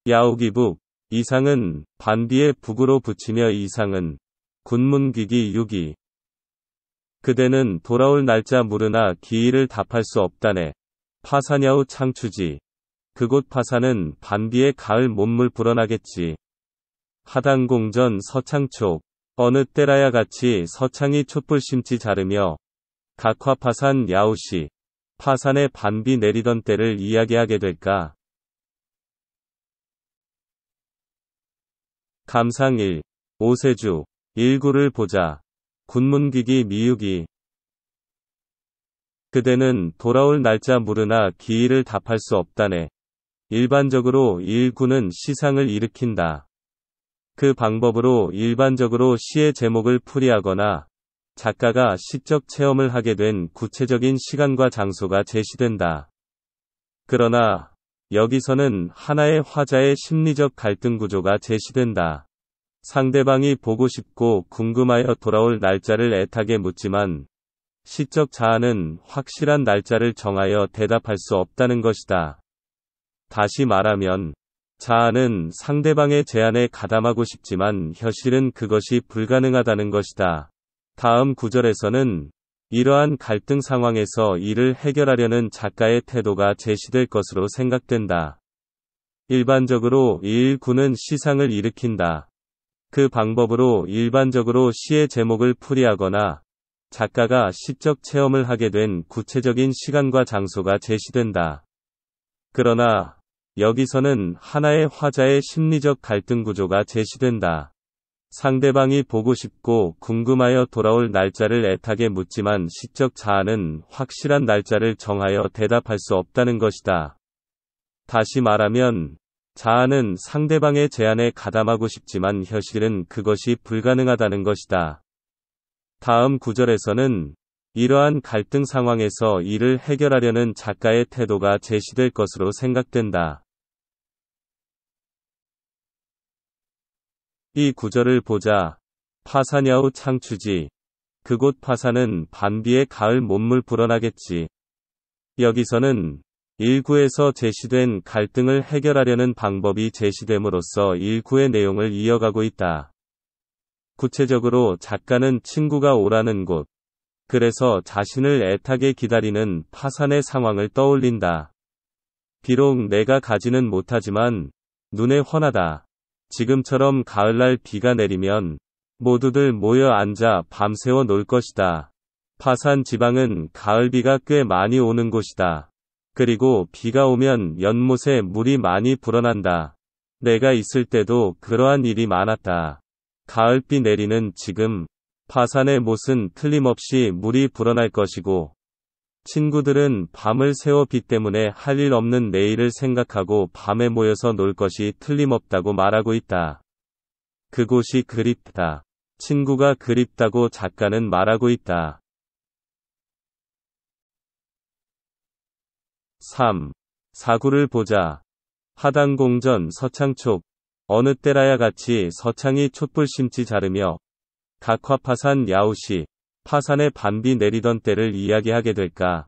야오기북. 이상은 반비에 북으로 붙이며 이상은 군문귀기 6이. 그대는 돌아올 날짜 물으나 기일을 답할 수 없다네. 파사냐우 창추지. 그곳 파사는 반비에 가을 못물 불어나겠지. 하당공전 서창촉. 어느 때라야 같이 서창이 촛불 심지 자르며 각화파산 야우시. 파산에 반비 내리던 때를 이야기하게 될까. 감상 1. 오세주. 일구를 보자. 군문귀기 미육이. 그대는 돌아올 날짜 물으나 기일을 답할 수 없다네. 일반적으로 일구는 시상을 일으킨다. 그 방법으로 일반적으로 시의 제목을 풀이하거나 작가가 시적 체험을 하게 된 구체적인 시간과 장소가 제시된다. 그러나 여기서는 하나의 화자의 심리적 갈등 구조가 제시된다. 상대방이 보고 싶고 궁금하여 돌아올 날짜를 애타게 묻지만 시적 자아는 확실한 날짜를 정하여 대답할 수 없다는 것이다. 다시 말하면 자아는 상대방의 제안에 가담하고 싶지만 현실은 그것이 불가능하다는 것이다. 다음 구절에서는 이러한 갈등 상황에서 이를 해결하려는 작가의 태도가 제시될 것으로 생각된다. 일반적으로 일구는 시상을 일으킨다. 그 방법으로 일반적으로 시의 제목을 풀이하거나 작가가 시적 체험을 하게 된 구체적인 시간과 장소가 제시된다. 그러나 여기서는 하나의 화자의 심리적 갈등 구조가 제시된다. 상대방이 보고 싶고 궁금하여 돌아올 날짜를 애타게 묻지만 시적 자아는 확실한 날짜를 정하여 대답할 수 없다는 것이다. 다시 말하면 자아는 상대방의 제안에 가담하고 싶지만 현실은 그것이 불가능하다는 것이다. 다음 구절에서는 이러한 갈등 상황에서 이를 해결하려는 작가의 태도가 제시될 것으로 생각된다. 이 구절을 보자. 파사냐우 창추지. 그곳 파사는 반비에 가을 못물 불어나겠지. 여기서는 일구에서 제시된 갈등을 해결하려는 방법이 제시됨으로써 일구의 내용을 이어가고 있다. 구체적으로 작가는 친구가 오라는 곳, 그래서 자신을 애타게 기다리는 파산의 상황을 떠올린다. 비록 내가 가지는 못하지만 눈에 훤하다. 지금처럼 가을날 비가 내리면 모두들 모여 앉아 밤새워 놀 것이다. 파산 지방은 가을비가 꽤 많이 오는 곳이다. 그리고 비가 오면 연못에 물이 많이 불어난다. 내가 있을 때도 그러한 일이 많았다. 가을비 내리는 지금 파산의 못은 틀림없이 물이 불어날 것이고 친구들은 밤을 새워 비 때문에 할 일 없는 내일을 생각하고 밤에 모여서 놀 것이 틀림없다고 말하고 있다. 그곳이 그립다. 친구가 그립다고 작가는 말하고 있다. 3. 사구를 보자. 하당공전 서창촉. 어느 때라야 같이 서창이 촛불 심지 자르며 각화파산 야우시. 파산에 반비 내리던 때를 이야기하게 될까.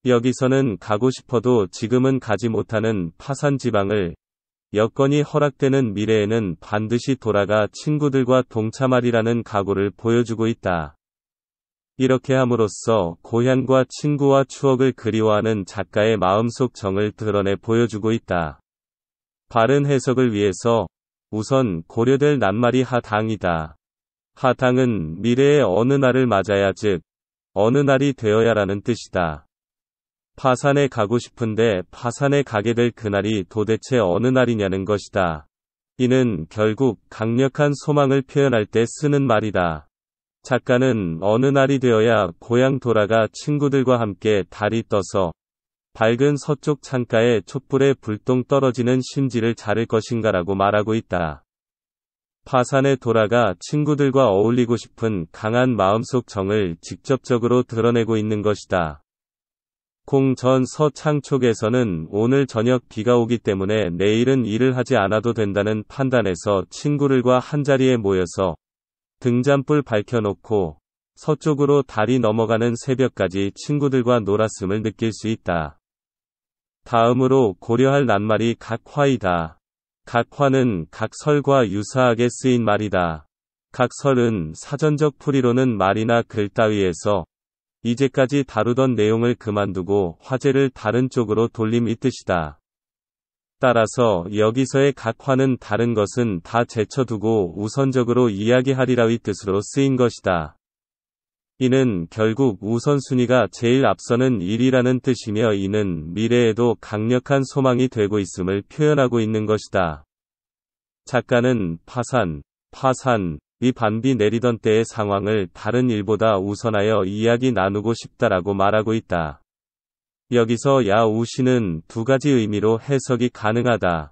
여기서는 가고 싶어도 지금은 가지 못하는 파산 지방을 여건이 허락되는 미래에는 반드시 돌아가 친구들과 동참하리라는 각오를 보여주고 있다. 이렇게 함으로써 고향과 친구와 추억을 그리워하는 작가의 마음속 정을 드러내 보여주고 있다. 바른 해석을 위해서 우선 고려될 낱말이 하당이다. 하당은 미래의 어느 날을 맞아야 즉 어느 날이 되어야라는 뜻이다. 파산에 가고 싶은데 파산에 가게 될 그날이 도대체 어느 날이냐는 것이다. 이는 결국 강력한 소망을 표현할 때 쓰는 말이다. 작가는 어느 날이 되어야 고향 돌아가 친구들과 함께 달이 떠서 밝은 서쪽 창가에 촛불에 불똥 떨어지는 심지를 자를 것인가라고 말하고 있다. 파산에 돌아가 친구들과 어울리고 싶은 강한 마음속 정을 직접적으로 드러내고 있는 것이다. 공전 서창촉에서는 오늘 저녁 비가 오기 때문에 내일은 일을 하지 않아도 된다는 판단에서 친구들과 한자리에 모여서 등잔불 밝혀놓고 서쪽으로 달이 넘어가는 새벽까지 친구들과 놀았음을 느낄 수 있다. 다음으로 고려할 낱말이 각화이다. 각화는 각설과 유사하게 쓰인 말이다. 각설은 사전적 풀이로는 말이나 글 따위에서 이제까지 다루던 내용을 그만두고 화제를 다른 쪽으로 돌림 이 뜻이다. 따라서 여기서의 각화는 다른 것은 다 제쳐두고 우선적으로 이야기하리라의 뜻으로 쓰인 것이다. 이는 결국 우선순위가 제일 앞서는 일이라는 뜻이며 이는 미래에도 강력한 소망이 되고 있음을 표현하고 있는 것이다. 작가는 파산이 반비 내리던 때의 상황을 다른 일보다 우선하여 이야기 나누고 싶다라고 말하고 있다. 여기서 야우시는 두 가지 의미로 해석이 가능하다.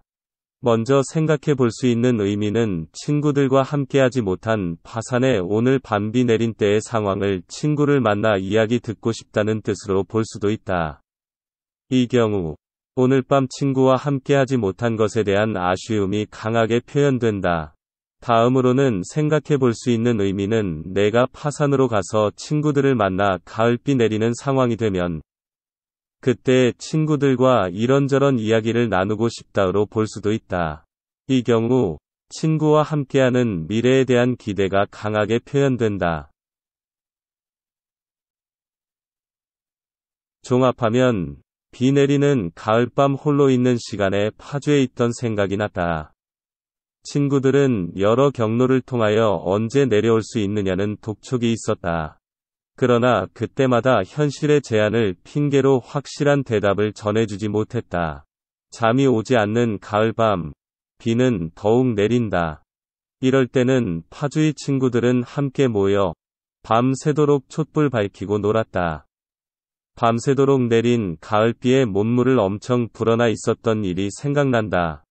먼저 생각해 볼 수 있는 의미는 친구들과 함께하지 못한 파산의 오늘 반비 내린 때의 상황을 친구를 만나 이야기 듣고 싶다는 뜻으로 볼 수도 있다. 이 경우 오늘 밤 친구와 함께하지 못한 것에 대한 아쉬움이 강하게 표현된다. 다음으로는 생각해 볼 수 있는 의미는 내가 파산으로 가서 친구들을 만나 가을비 내리는 상황이 되면 그때 친구들과 이런저런 이야기를 나누고 싶다로 볼 수도 있다. 이 경우 친구와 함께하는 미래에 대한 기대가 강하게 표현된다. 종합하면 비 내리는 가을밤 홀로 있는 시간에 파주에 있던 생각이 났다. 친구들은 여러 경로를 통하여 언제 내려올 수 있느냐는 독촉이 있었다. 그러나 그때마다 현실의 제한을 핑계로 확실한 대답을 전해주지 못했다. 잠이 오지 않는 가을밤, 비는 더욱 내린다. 이럴 때는 파주의 친구들은 함께 모여 밤새도록 촛불 밝히고 놀았다. 밤새도록 내린 가을비에 몸물을 엄청 불어나 있었던 일이 생각난다.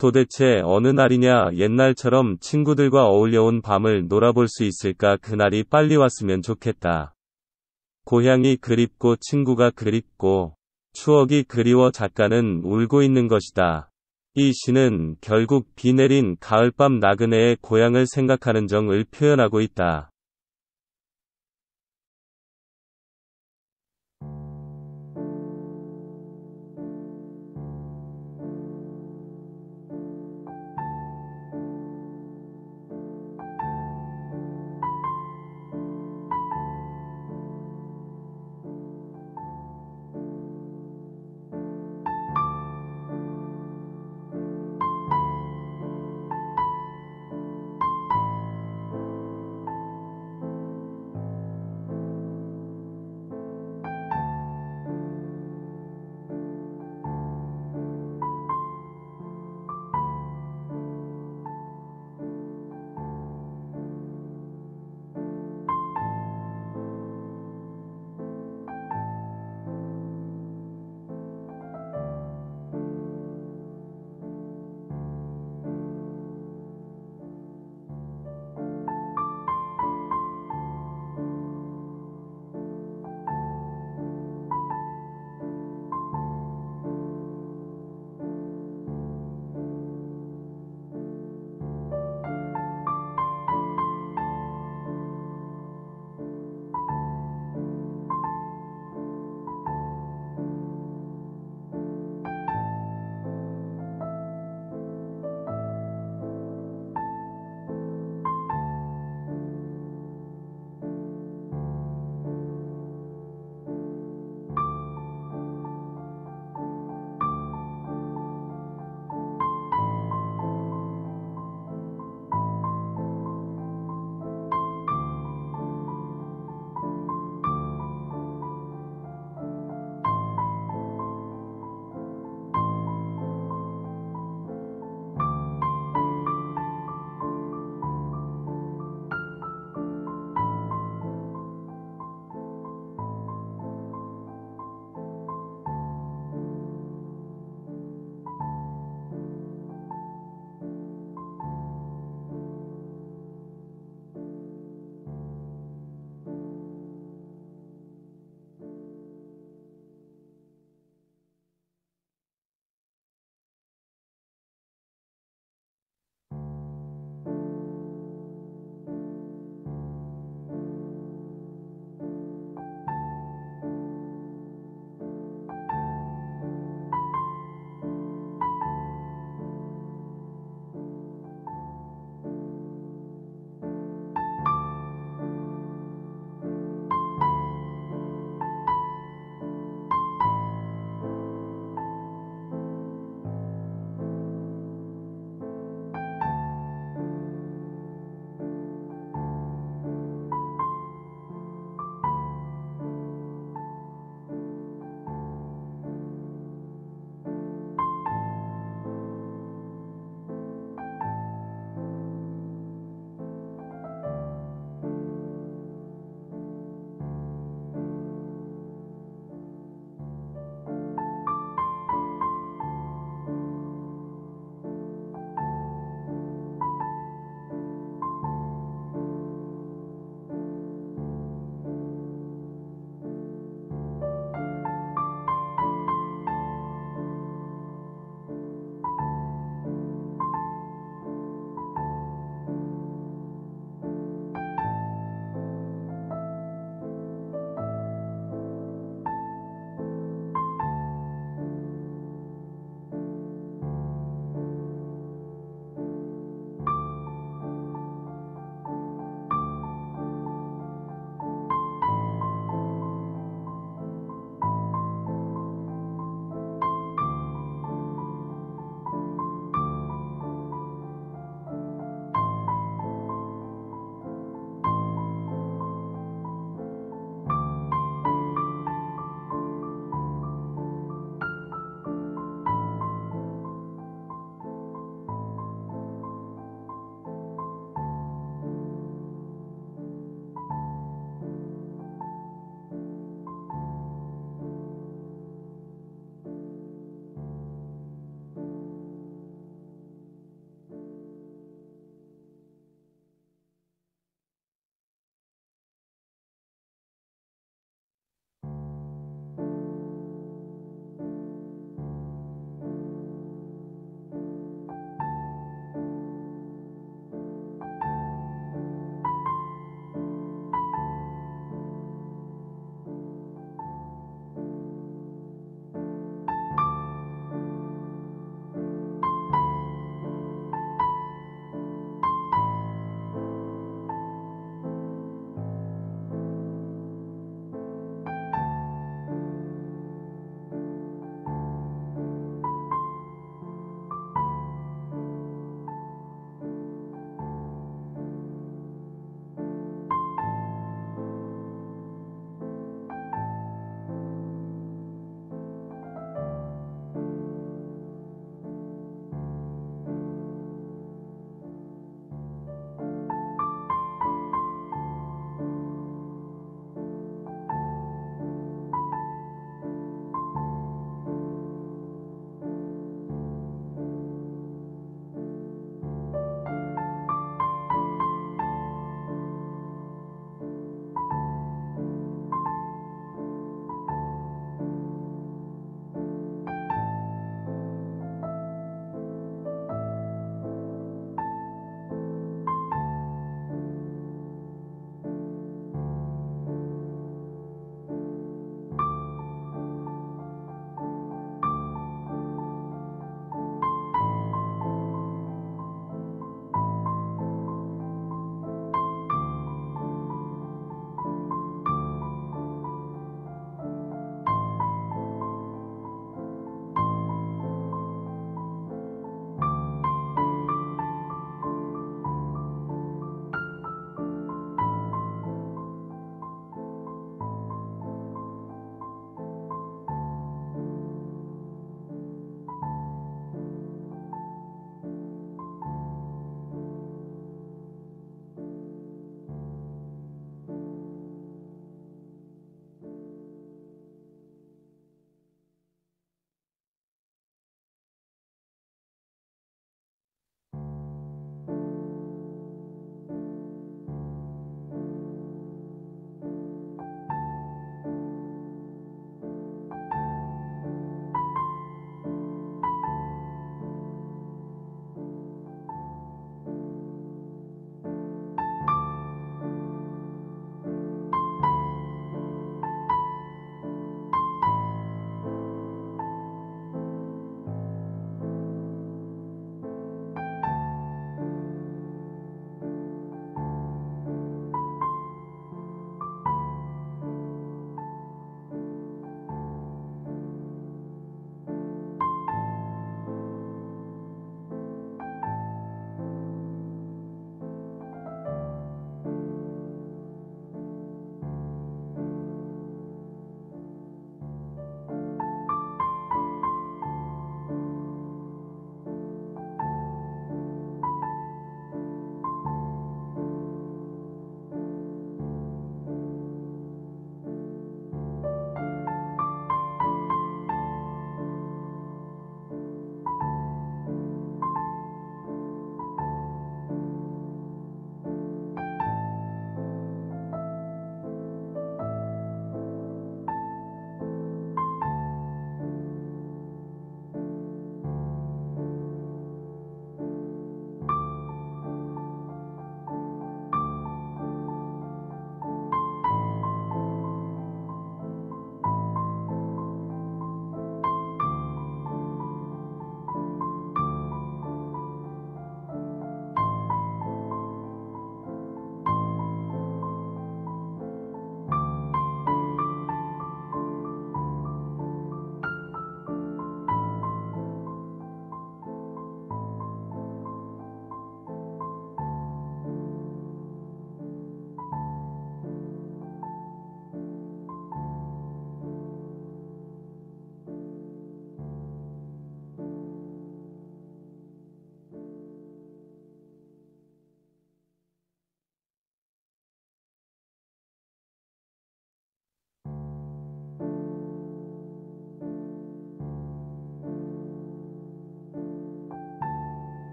도대체 어느 날이냐 옛날처럼 친구들과 어울려온 밤을 놀아볼 수 있을까 그날이 빨리 왔으면 좋겠다. 고향이 그립고 친구가 그립고 추억이 그리워 작가는 울고 있는 것이다. 이 시는 결국 비 내린 가을밤 나그네의 고향을 생각하는 정을 표현하고 있다.